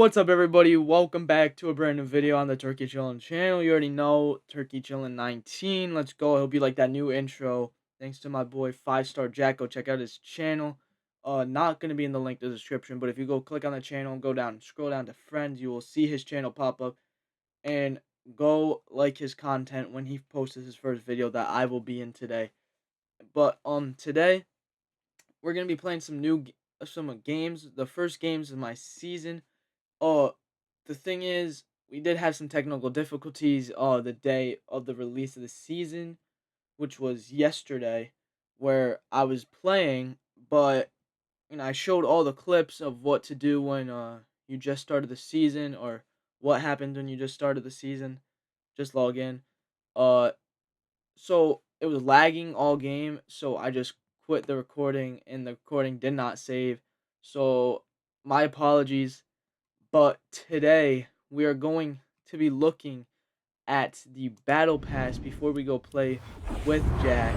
What's up, everybody? Welcome back to a brand new video on the Turkey Chillin' channel. You already know Turkey Chillin' 19. Let's go. I hope you like that new intro. Thanks to my boy 5-Star Jack. Go check out his channel. Not gonna be in the link in the description, but if you go click on the channel and go down, scroll down to friends, you will see his channel pop up, and go like his content when he posts his first video that I will be in today. But today we're gonna be playing some games. The first games of my season. Uh, the thing is, we did have some technical difficulties the day of the release of the season, which was yesterday, where I was playing, but I showed all the clips of what to do when you just started the season, or what happened when you just started the season. Just log in. Uh so it was lagging all game, so I just quit the recording, and the recording did not save. So my apologies, but today we are going to be looking at the battle pass before we go play with Jack.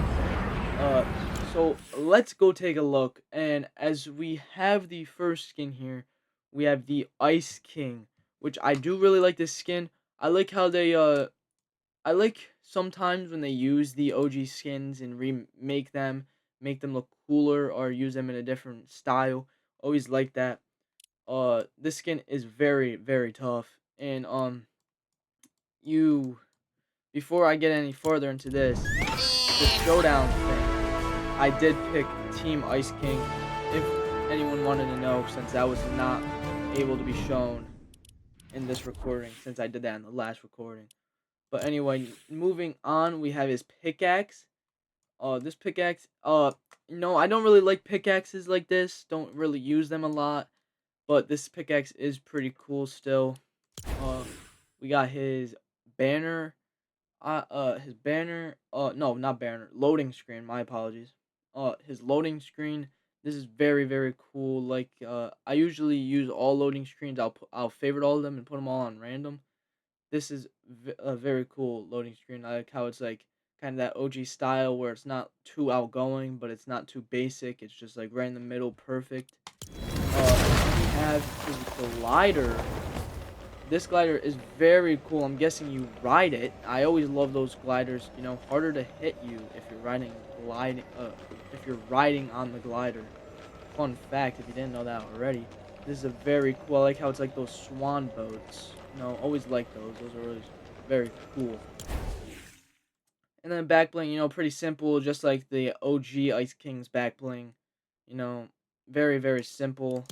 Uh, so let's go take a look. And as we have the first skin here, we have the Ice King, which I do really like this skin. I like how I like sometimes when they use the OG skins and remake them, make them look cooler or use them in a different style. Always like that. This skin is very, very tough. And you before I get any further into the showdown thing, I did pick Team Ice King, if anyone wanted to know, since that was not able to be shown in this recording, since I did that in the last recording. But anyway, moving on, we have his pickaxe. This pickaxe, no, I don't really like pickaxes like this. Don't really use them a lot. But this pickaxe is pretty cool still. Uh, we got his banner. His banner. No, not banner. Loading screen. My apologies. His loading screen. This is very, very cool. Like, I usually use all loading screens. I'll favorite all of them and put them all on random. This is a very cool loading screen. I like how it's like kind of that OG style where it's not too outgoing, but it's not too basic. It's just like right in the middle, perfect. We have his glider. This glider is very cool. I'm guessing you ride it. I always love those gliders. Harder to hit you if you're if you're riding on the glider. Fun fact, if you didn't know that already. This is a very cool. I like how it's like those swan boats. Always like those. Those are really very cool. And then back bling, pretty simple, just like the OG Ice King's back bling. Very, very simple.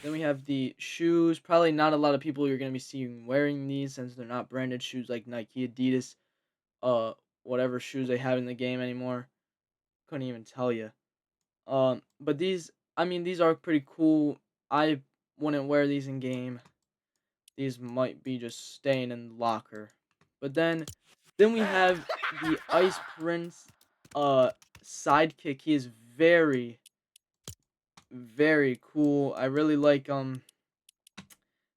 Then we have the shoes. Probably not a lot of people you're going to be seeing wearing these, since they're not branded shoes like Nike, Adidas, uh, whatever shoes they have in the game anymore. Couldn't even tell you. But these are pretty cool. I wouldn't wear these in game. These might be just staying in the locker. But then we have the Ice Prince, sidekick. He is very, very cool. I really like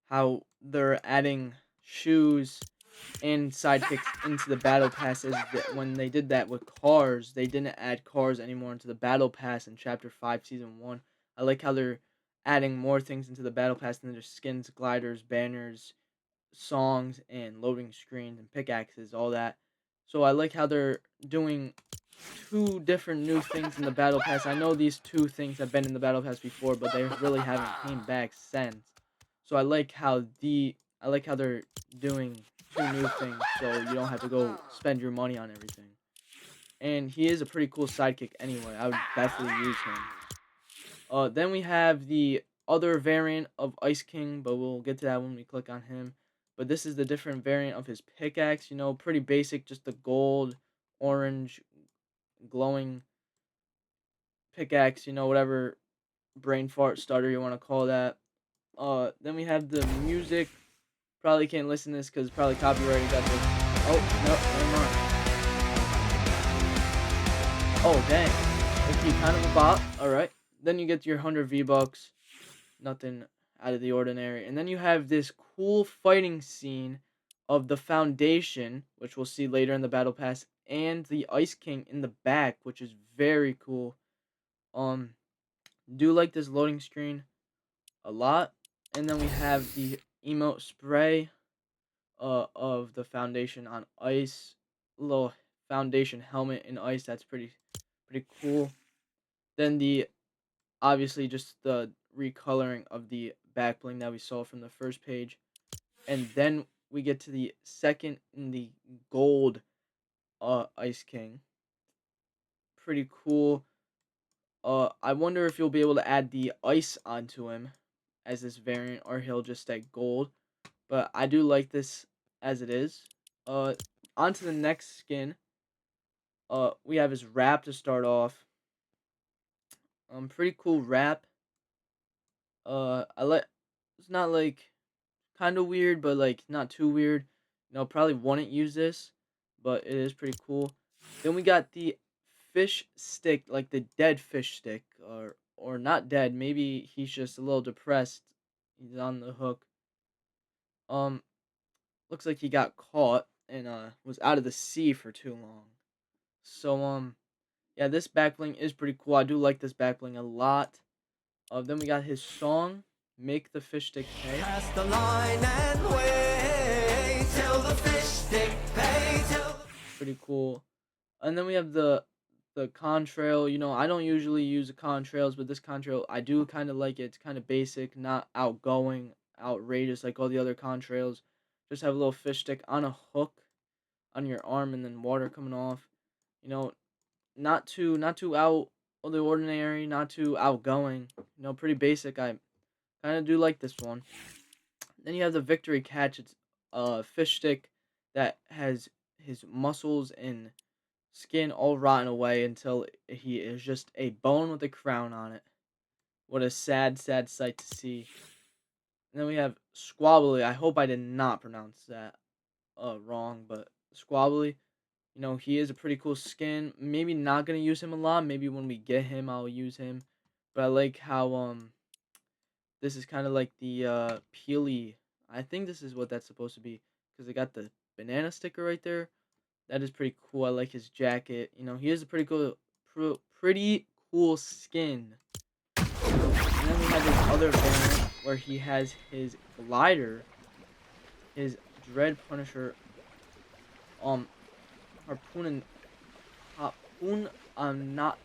how they're adding shoes and sidekicks into the battle passes. When they did that with cars, they didn't add cars anymore into the battle pass in chapter 5 season 1. I like how they're adding more things into the battle pass than their skins, gliders, banners, songs, and loading screens and pickaxes, all that. So I like how they're doing two different new things in the battle pass. I know these two things have been in the battle pass before, but they really haven't came back since. So I like how they're doing two new things, so you don't have to go spend your money on everything. And he is a pretty cool sidekick anyway. I would definitely use him. Then we have the other variant of Ice King, but we'll get to that when we click on him. But this is the different variant of his pickaxe. Pretty basic, just the gold, orange, glowing pickaxe. Whatever brain fart starter you want to call that. Then we have the music. Probably can't listen to this because probably copyrighted. Got this. Oh no, never mind. Oh dang, okay, kind of a bop. All right. Then you get your 100 V-Bucks. Nothing out of the ordinary. And then you have this cool fighting scene of the Foundation, which we'll see later in the Battle Pass, and the Ice King in the back, which is very cool. Do like this loading screen a lot. And then we have the emote spray of the foundation on ice, little foundation helmet in ice. That's pretty cool. Then the obviously just the recoloring of the back bling that we saw from the first page, and then we get to the second in the gold Ice King. Pretty cool. I wonder if you'll be able to add the ice onto him as this variant, or he'll just stay gold. But I do like this as it is. Uh, On to the next skin. We have his wrap to start off. Pretty cool wrap. I like. It's not like kind of weird, but like not too weird. Probably wouldn't use this, but it is pretty cool. Then we got the fish stick, like the dead fish stick, or not dead. Maybe he's just a little depressed. He's on the hook. Um, Looks like he got caught and was out of the sea for too long. So yeah, this back bling is pretty cool. I do like this back bling a lot. Then we got his song, "Make the Fish Stick Pay." Cast the line and wait till the fish stick pay. Pretty cool. And then we have the contrail. I don't usually use the contrails, but this contrail I do kind of like it. It's kind of basic, not outgoing, outrageous like all the other contrails. Just have a little fish stick on a hook on your arm and then water coming off. You know, not too out of the ordinary, not too outgoing. Pretty basic. I kind of do like this one. Then you have the victory catch. It's a fish stick that has his muscles and skin all rotten away until he is just a bone with a crown on it. What a sad, sad sight to see. And then we have Squabbly. I hope I did not pronounce that wrong, but Squabbly, he is a pretty cool skin. Maybe not gonna use him a lot. Maybe when we get him, I'll use him. But I like how this is kind of like the peely. I think this is what that's supposed to be because they got the banana sticker right there. That is pretty cool. I like his jacket. He has a pretty cool skin. And then we have this other variant where he has his glider, his Dread Punisher, um, harpoon harpoonanotopus,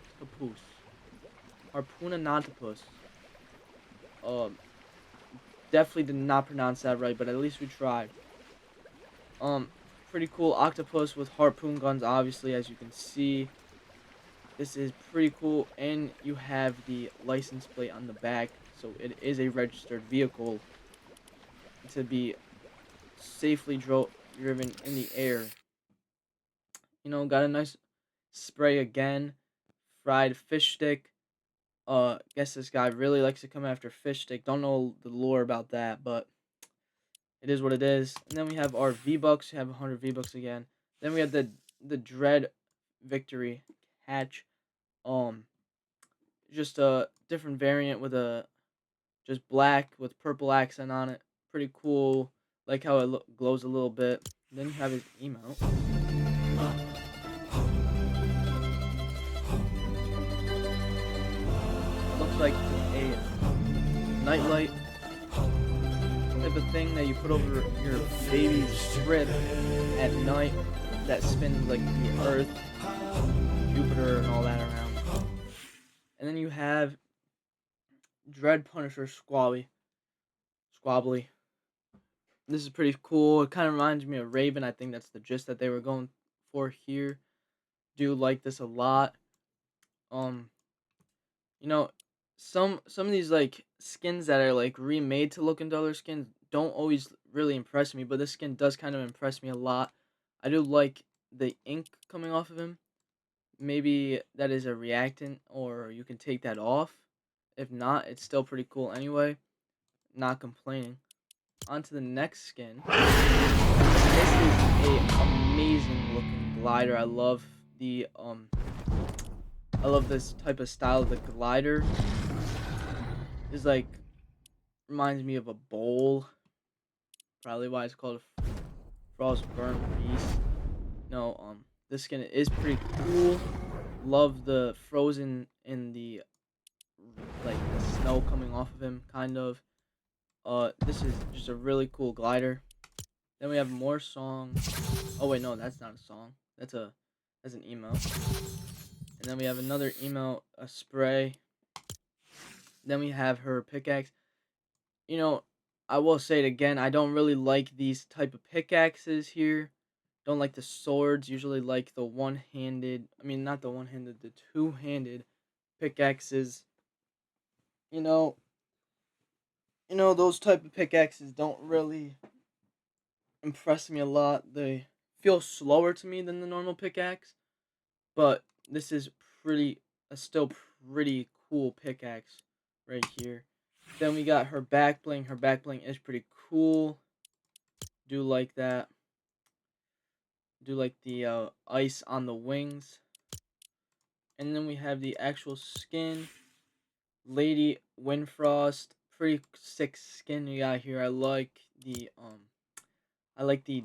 harpoonanotopus. Um, Definitely did not pronounce that right, but at least we tried. Um, Pretty cool octopus with harpoon guns, obviously, as you can see. This is pretty cool, and you have the license plate on the back, so it is a registered vehicle to be safely driven in the air. Got a nice spray again, fried fish stick. Guess this guy really likes to come after fish stick. Don't know the lore about that, but it is what it is. And then we have our V-Bucks. We have 100 V-Bucks again. Then we have the Dread Victory Hatch. Just a different variant with a just black with purple accent on it. Pretty cool. Like how it glows a little bit. Then you have his emote. Looks like a nightlight type of thing that you put over your baby's strip at night that spins like the Earth, Jupiter, and all that around. And then you have Dread Punisher Squabbly. This is pretty cool. It kind of reminds me of Raven. I think that's the gist that they were going for here. Do like this a lot. Um, you know, some of these like skins that are like remade to look into other skins don't always really impress me, but this skin does kind of impress me a lot. I do like the ink coming off of him. Maybe that is a reactant, or you can take that off. If not, it's still pretty cool anyway. Not complaining. On to the next skin. This is a amazing looking glider. I love this type of style of the glider. It's like reminds me of a bowl. Probably why it's called a Frostburn Beast. No, this skin is pretty cool. Love the frozen in the like the snow coming off of him, kind of. This is just a really cool glider. Then we have more songs. Oh wait, no, that's not a song. That's an emo. And then we have another emo, a spray. Then we have her pickaxe. You know, I will say it again. I don't really like these type of pickaxes here. Don't like the swords. Usually like the one-handed. I mean, not the one-handed, the two-handed pickaxes. You know, those type of pickaxes don't really impress me a lot. They feel slower to me than the normal pickaxe, but this is pretty a still pretty cool pickaxe right here. Then we got her back bling. Her back bling is pretty cool. Do like that. Do like the ice on the wings. And then we have the actual skin. Lady Windfrost. Pretty sick skin we got here. I like the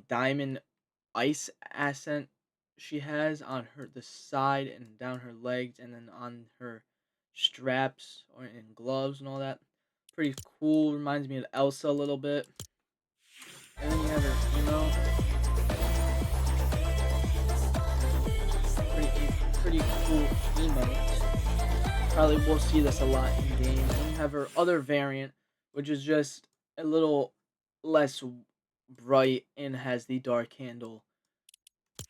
diamond ice accent she has on her the side and down her legs and then on her straps or in gloves and all that. Pretty cool. Reminds me of Elsa a little bit. And then you have her emo. Pretty cool emote. Probably will see this a lot in game. And then you have her other variant, which is just a little less bright and has the dark handle.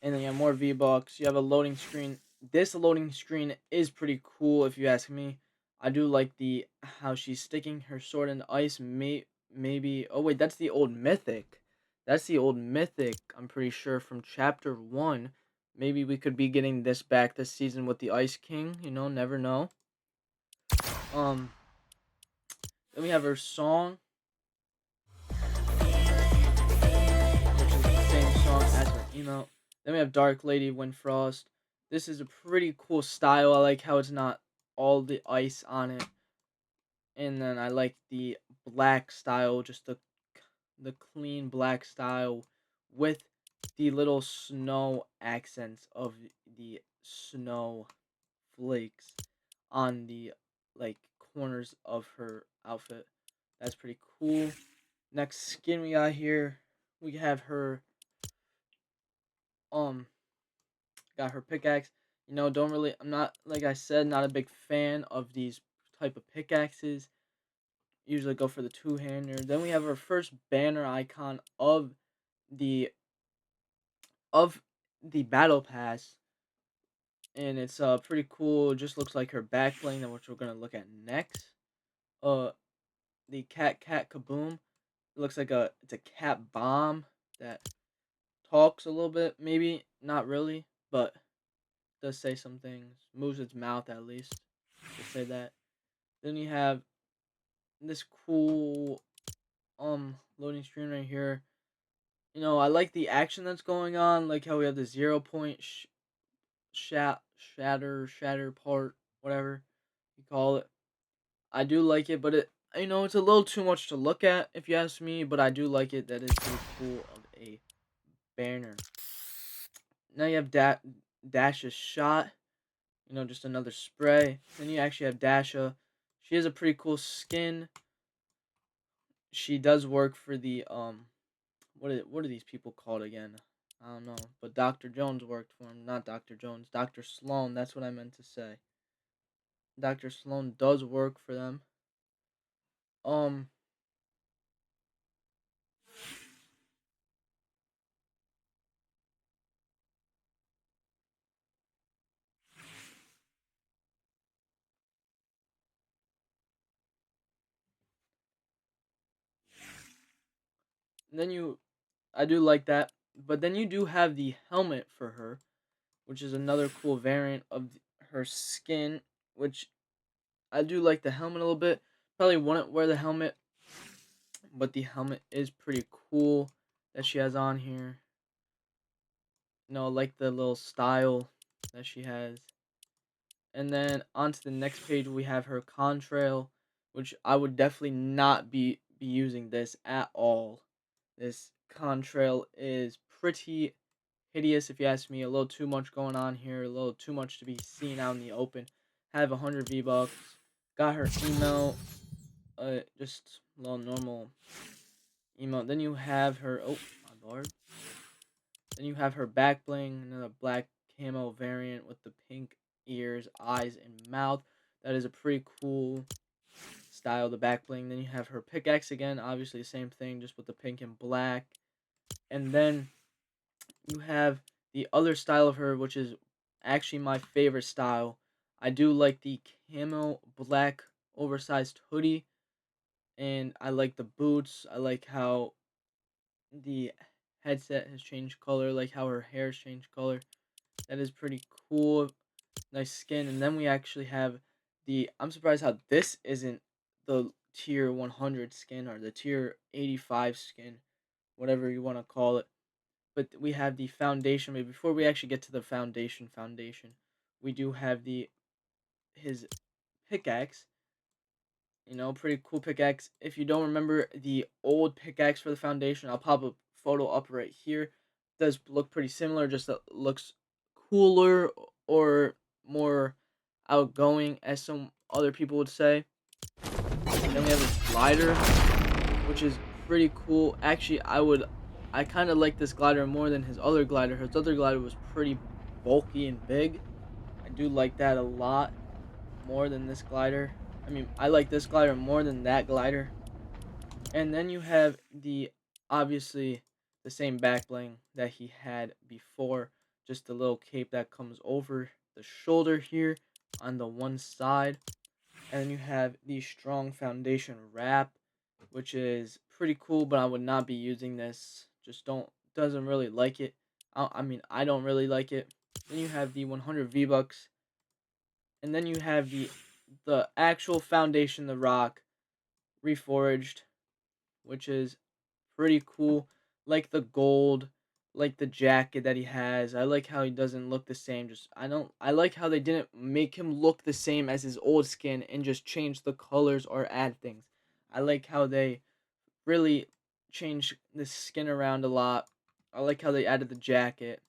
And then you have more V-Bucks. You have a loading screen. This loading screen is pretty cool if you ask me. I do like the how she's sticking her sword in the ice. Maybe oh wait, that's the old mythic. That's the old mythic, I'm pretty sure, from chapter 1. Maybe we could be getting this back this season with the Ice King, never know. Um then we have her song, which is the same song as her emo. Then we have Dark Lady Windfrost. This is a pretty cool style. I like how it's not all the ice on it. And then I like the black style, just the clean black style with the little snow accents of the snow flakes on the like corners of her outfit. That's pretty cool. Next skin we got here, we have her um got her pickaxe. Don't really I'm not like I said, not a big fan of these type of pickaxes. Usually go for the two-hander. Then we have our first banner icon the of the battle pass, and it's pretty cool. It just looks like her back bling, which we're gonna look at next. Uh, the cat kaboom. It looks like it's a cat bomb that talks a little bit, maybe not really, but does say some things. Moves its mouth at least to say that. Then you have this cool loading screen right here. I like the action that's going on, like how we have the 0 point shatter part, whatever you call it. I do like it, but it's a little too much to look at if you ask me, but I do like it. That is pretty cool of a banner. Now you have Dash's shot, just another spray. Then you actually have Dasha. She has a pretty cool skin. She does work for the what are these people called again? I don't know, but Dr. Jones worked for him. Not Dr. Jones, Dr. Sloan. That's what I meant to say. Dr. Sloan does work for them. Um, then I do like that, but then you do have the helmet for her, which is another cool variant of her skin, which I do like the helmet a little bit. Probably wouldn't wear the helmet, but the helmet is pretty cool that she has on here. Like the little style that she has. And then on to the next page, we have her contrail, which I would definitely not be using this at all. This contrail is pretty hideous, if you ask me. A little too much going on here, a little too much to be seen out in the open. Have 100 V-Bucks. Got her email. Just little normal emote. Then you have her. Oh, my lord. Then you have her back bling, another black camo variant with the pink ears, eyes, and mouth. That is a pretty cool style, the back bling. Then you have her pickaxe again, obviously the same thing, just with the pink and black. And then you have the other style of her, which is actually my favorite style. I do like the camo black oversized hoodie, and I like the boots. I like how the headset has changed color, like how her hair's changed color. That is pretty cool. Nice skin. And then we actually have the. I'm surprised how this isn't the tier 100 skin or the tier 85 skin, whatever you want to call it. But we have the foundation. But before we actually get to the foundation, we do have the his pickaxe. Pretty cool pickaxe. If you don't remember the old pickaxe for the foundation, I'll pop a photo up right here. It does look pretty similar, just that looks cooler or more outgoing, as some other people would say. Then we have this glider, which is pretty cool. Actually, I kind of like this glider more than his other glider. His other glider was pretty bulky and big. I do like that a lot more than this glider. I mean, I like this glider more than that glider. And then you have the obviously the same back bling that he had before, just a little cape that comes over the shoulder here on the one side. And then you have the strong foundation wrap, which is pretty cool, but I would not be using this. Just don't doesn't really like it. I mean, I don't really like it. Then you have the 100 V-Bucks, and then you have the actual foundation, the rock reforged, which is pretty cool. Like the gold, like the jacket that he has. I like how he doesn't look the same. I like how they didn't make him look the same as his old skin and just change the colors or add things. I like how they really changed the skin around a lot. I like how they added the jacket.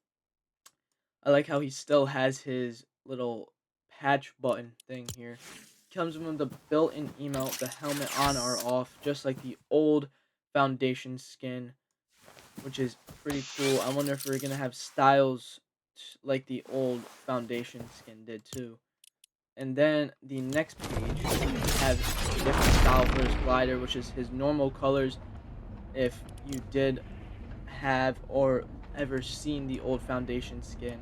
I like how he still has his little patch button thing here. Comes with the built-in emote, the helmet on or off, just like the old foundation skin, which is pretty cool. I wonder if we're gonna have styles like the old foundation skin did too. And then the next page has a different style for his glider, which is his normal colors. If you did have or ever seen the old foundation skin,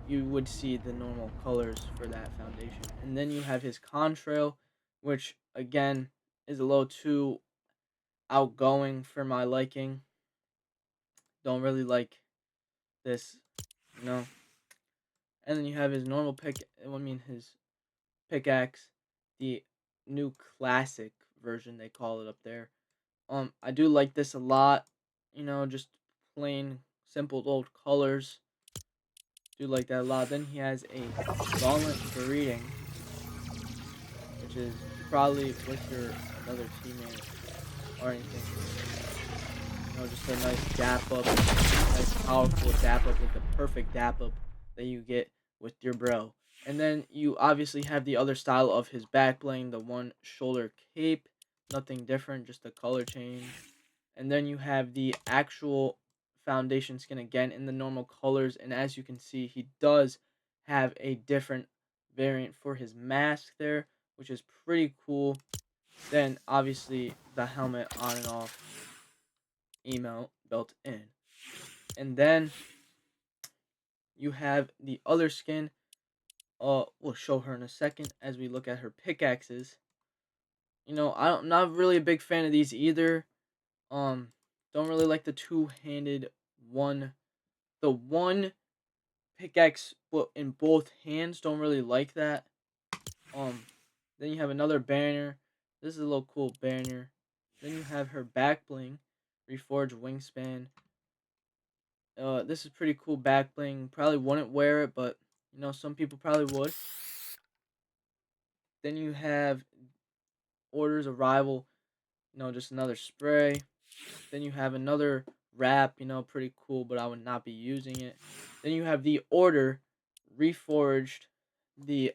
you would see the normal colors for that foundation. And then you have his contrail, which again is a little too outgoing for my liking. Don't really like this, you know. And then you have his normal his pickaxe, the new classic version they call it up there. I do like this a lot. Just plain simple old colors. Do like that a lot. Then he has a gauntlet greeting, which is probably with your another teammate or anything. Just a nice dap up, nice powerful dap up, like the perfect dap up that you get with your bro. And then you obviously have the other style of his back bling, the one shoulder cape, nothing different, just a color change. And then you have the actual foundation skin again in the normal colors, and as you can see, he does have a different variant for his mask there, which is pretty cool. Then obviously the helmet on and off emote built in. And then you have the other skin. We'll show her in a second as we look at her pickaxes. I'm not really a big fan of these either. Um, don't really like the two-handed one. The one pickaxe but in both hands. Don't really like that. Um, then you have another banner. This is a little cool banner. Then you have her back bling, reforged wingspan. This is pretty cool back bling. Probably wouldn't wear it, but some people probably would. Then you have orders arrival. Just another spray. Then you have another wrap. Pretty cool, but I would not be using it. Then you have the order reforged. The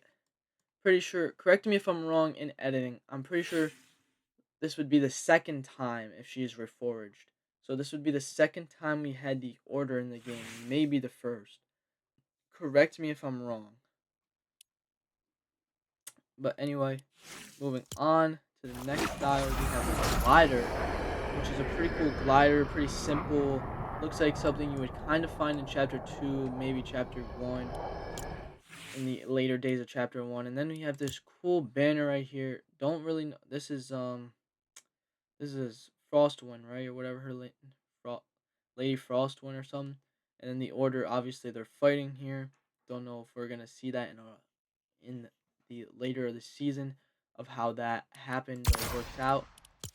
Pretty sure. Correct me if I'm wrong in editing. I'm pretty sure this would be the second time if she is reforged. So this would be the second time we had the order in the game, maybe the first. Correct me if I'm wrong. But anyway, moving on to the next style, we have a glider, which is a pretty cool glider, pretty simple. Looks like something you would kind of find in chapter 2, maybe chapter 1, in the later days of chapter 1. And then we have this cool banner right here. Don't really know. This is Frostwind, right? Or whatever Lady Frostwind or something. And then the order, obviously they're fighting here. Don't know if we're gonna see that in the later of the season of how that happened or works out.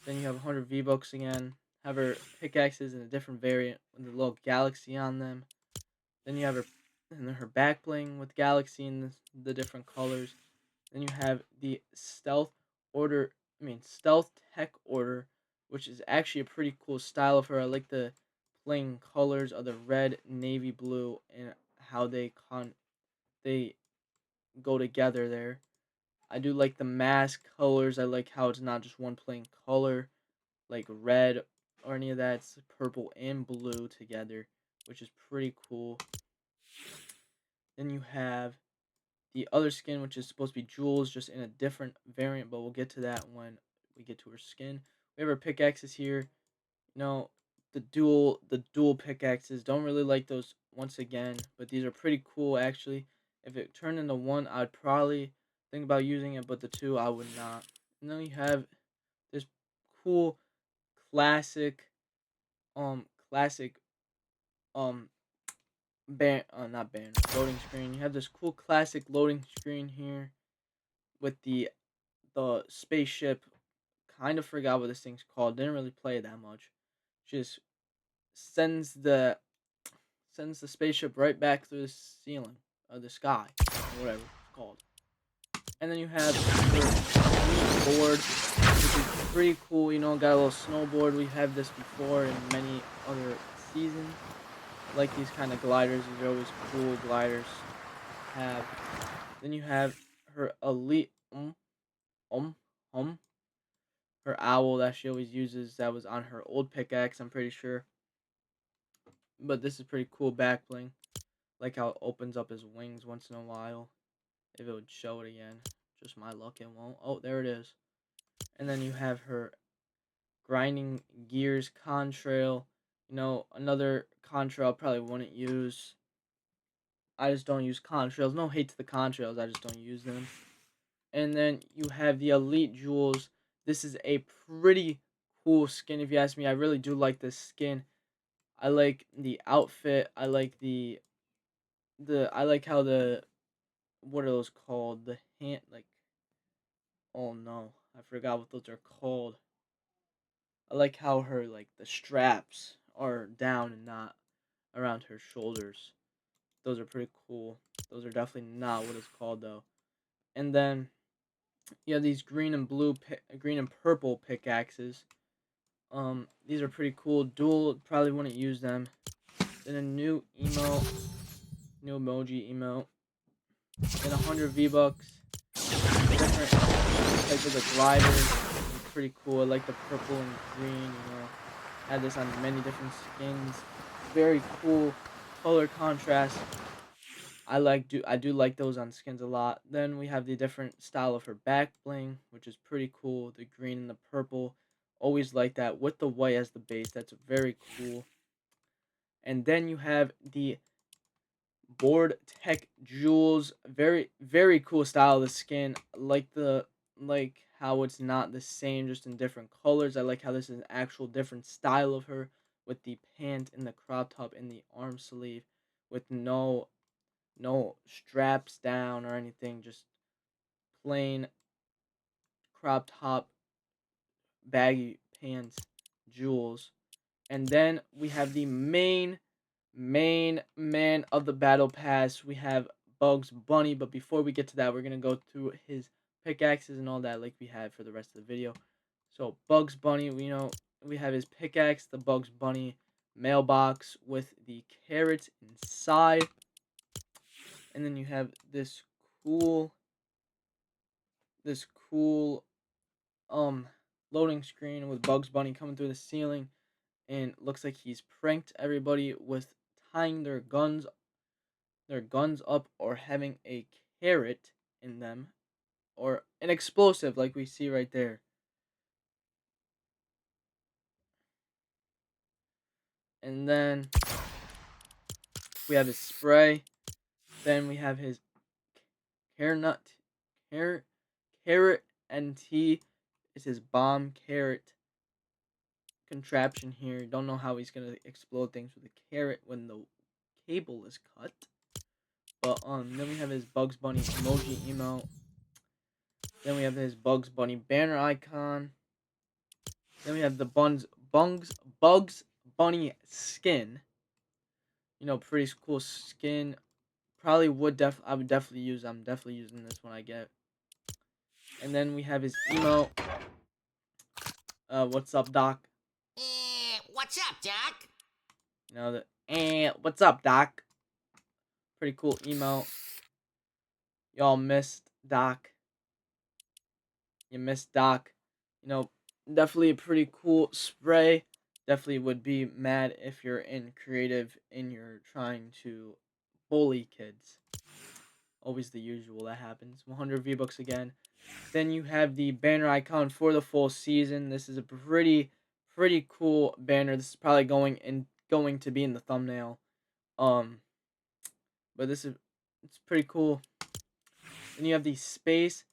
Then you have 100 V-Bucks again. Have her pickaxes in a different variant with a little galaxy on them. Then you have her back bling with galaxy in the different colors. Then you have the stealth tech order, which is actually a pretty cool style of her. I like the plain colors of the red, navy blue, and how they go together there. I do like the mask colors. I like how it's not just one plain color, like red or any of that. It's purple and blue together, which is pretty cool. Then you have the other skin, which is supposed to be Jules, just in a different variant, but we'll get to that when we get to her skin. We have her pickaxes here. You know, the dual pickaxes. Don't really like those once again, but these are pretty cool actually. If it turned into one, I'd probably think about using it, but the two I would not. And then we have this cool classic classic um not banner loading screen. You have this cool classic loading screen here with the spaceship. Kind of forgot what this thing's called. Didn't really play it that much. Just sends the sends the spaceship right back through the ceiling or the sky, or whatever it's called. And then you have your board, which is pretty cool. You know, got a little snowboard. We have this before in many other seasons. I like these kind of gliders. These are always cool gliders to have. Then you have her elite um um her owl that she always uses. That was on her old pickaxe, I'm pretty sure. But this is pretty cool back bling. Like how it opens up his wings once in a while. If it would show it again. Just my luck, it won't. Oh, there it is. And then you have her grinding gears contrail. You know, another contrail I probably wouldn't use. I just don't use contrails. No hate to the contrails, I just don't use them. And then you have the elite jewels. This is a pretty cool skin if you ask me. I really do like this skin. I like the outfit. I like the I like how the what are those called? The hand like oh no, I forgot what those are called. I like how her like the straps are down and not around her shoulders. Those are pretty cool. Those are definitely not what it's called though. And then you have these green and purple pickaxes. These are pretty cool. Dual probably wouldn't use them. Then a new emoji emote. Then 100 V-Bucks. Different types of the gliders. It's pretty cool. I like the purple and green, you know. Had this on many different skins. Very cool color contrast. I do like those on skins a lot. Then we have the different style of her back bling, which is pretty cool. The green and the purple. Always like that with the white as the base. That's very cool. And then you have the board tech jewels. Very very cool style of the skin. Like how it's not the same, just in different colors. I like how this is an actual different style of her with the pant and the crop top and the arm sleeve with no straps down or anything, just plain crop top, baggy pants, jewels. And then we have the main man of the battle pass. We have Bugs Bunny, but before we get to that, we're gonna go through his pickaxes and all that like we had for the rest of the video. So Bugs Bunny, we have his pickaxe, the Bugs Bunny mailbox with the carrots inside. And then you have cool this cool loading screen with Bugs Bunny coming through the ceiling, and looks like he's pranked everybody with tying their guns up or having a carrot in them or an explosive like we see right there. And then we have his spray. Then we have his carrot carrot carrot and tea is his bomb carrot contraption here. Don't know how he's gonna explode things with a carrot when the cable is cut. But then we have his Bugs Bunny emoji emote. Then we have his Bugs Bunny banner icon. Then we have the Bugs Bunny skin. Pretty cool skin. I would definitely use. I'm definitely using this when I get. And then we have his emote. What's up, Doc? What's up, Doc? What's up, Doc? Pretty cool emote. Y'all missed Doc. You missed Doc. Definitely a pretty cool spray. Definitely would be mad if you're in creative and you're trying to bully kids. Always the usual that happens. 100 V-Bucks again. Then you have the banner icon for the full season. This is a pretty cool banner. This is probably going to be in the thumbnail. But it's pretty cool. Then you have the Space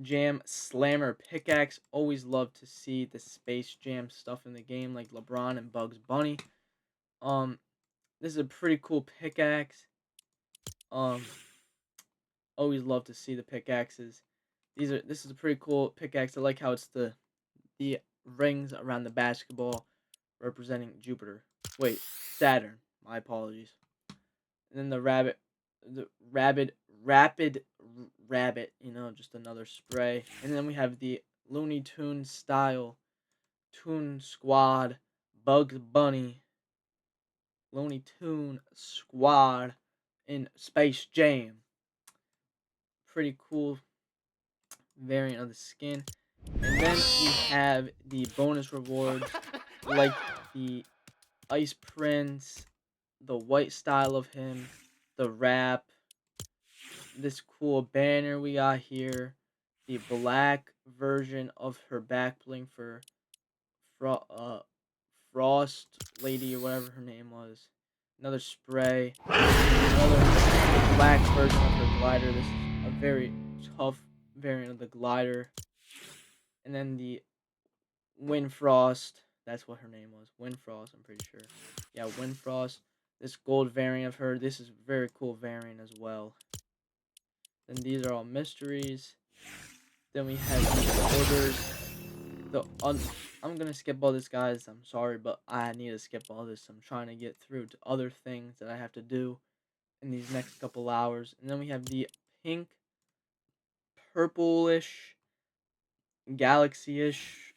Jam Slammer pickaxe. Always love to see the Space Jam stuff in the game, like LeBron and Bugs Bunny. This is a pretty cool pickaxe. Always love to see the pickaxes. This is a pretty cool pickaxe. I like how it's the rings around the basketball representing Jupiter. Wait, Saturn. My apologies. And then the rapid rabbit. Just another spray. And then we have the Looney Tune style Toon Squad Bugs Bunny Looney Tune Squad in Space Jam. Pretty cool variant of the skin. And then we have the bonus rewards like the Ice Prince, the white style of him, the wrap, this cool banner we got here, the black version of her back bling for Frost Lady or whatever her name was, another spray, another black version of her glider. This is a very tough variant of the glider. And then the Winfrost, that's what her name was. Winfrost, I'm pretty sure. Yeah, Winfrost. This gold variant of her. This is a very cool variant as well. Then these are all mysteries. Then we have the orders. I'm gonna skip all this, guys. I'm sorry, but I need to skip all this. I'm trying to get through to other things that I have to do in these next couple hours. And then we have the pink, purplish, galaxy-ish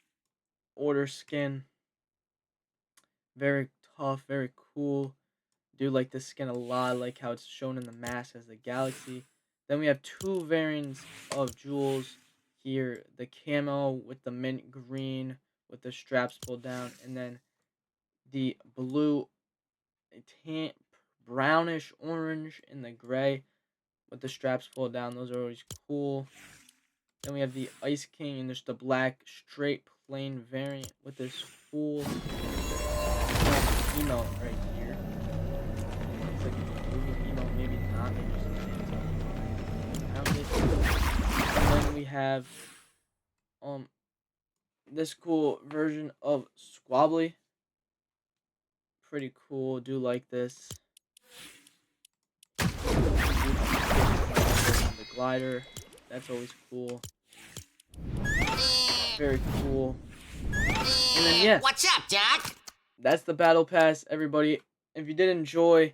order skin. Very tough, very cool. Do like this skin a lot. I like how it's shown in the mask as the galaxy. Then we have two variants of jewels here. The camo with the mint green with the straps pulled down. And then the blue, tan, brownish orange and the gray with the straps pulled down. Those are always cool. Then we have the Ice King and just the black straight plain variant with this cool emote right here. Looks like it's a blue emote, maybe not. Maybe just around it. And then we have this cool version of Squabbly. Pretty cool. Do like this. The glider. That's always cool. Very cool. And then yeah. What's up, Doc? That's the battle pass, everybody. If you did enjoy,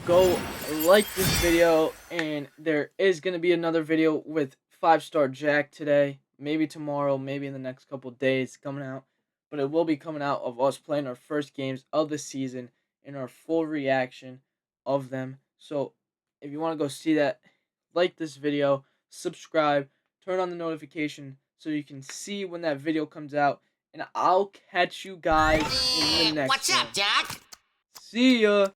go like this video, and there is going to be another video with 5-star Jack today, maybe tomorrow, maybe in the next couple days coming out, but it will be coming out of us playing our first games of the season and our full reaction of them. So if you want to go see that, like this video, subscribe, turn on the notification so you can see when that video comes out, and I'll catch you guys in the next What's one. up, Doc? See ya!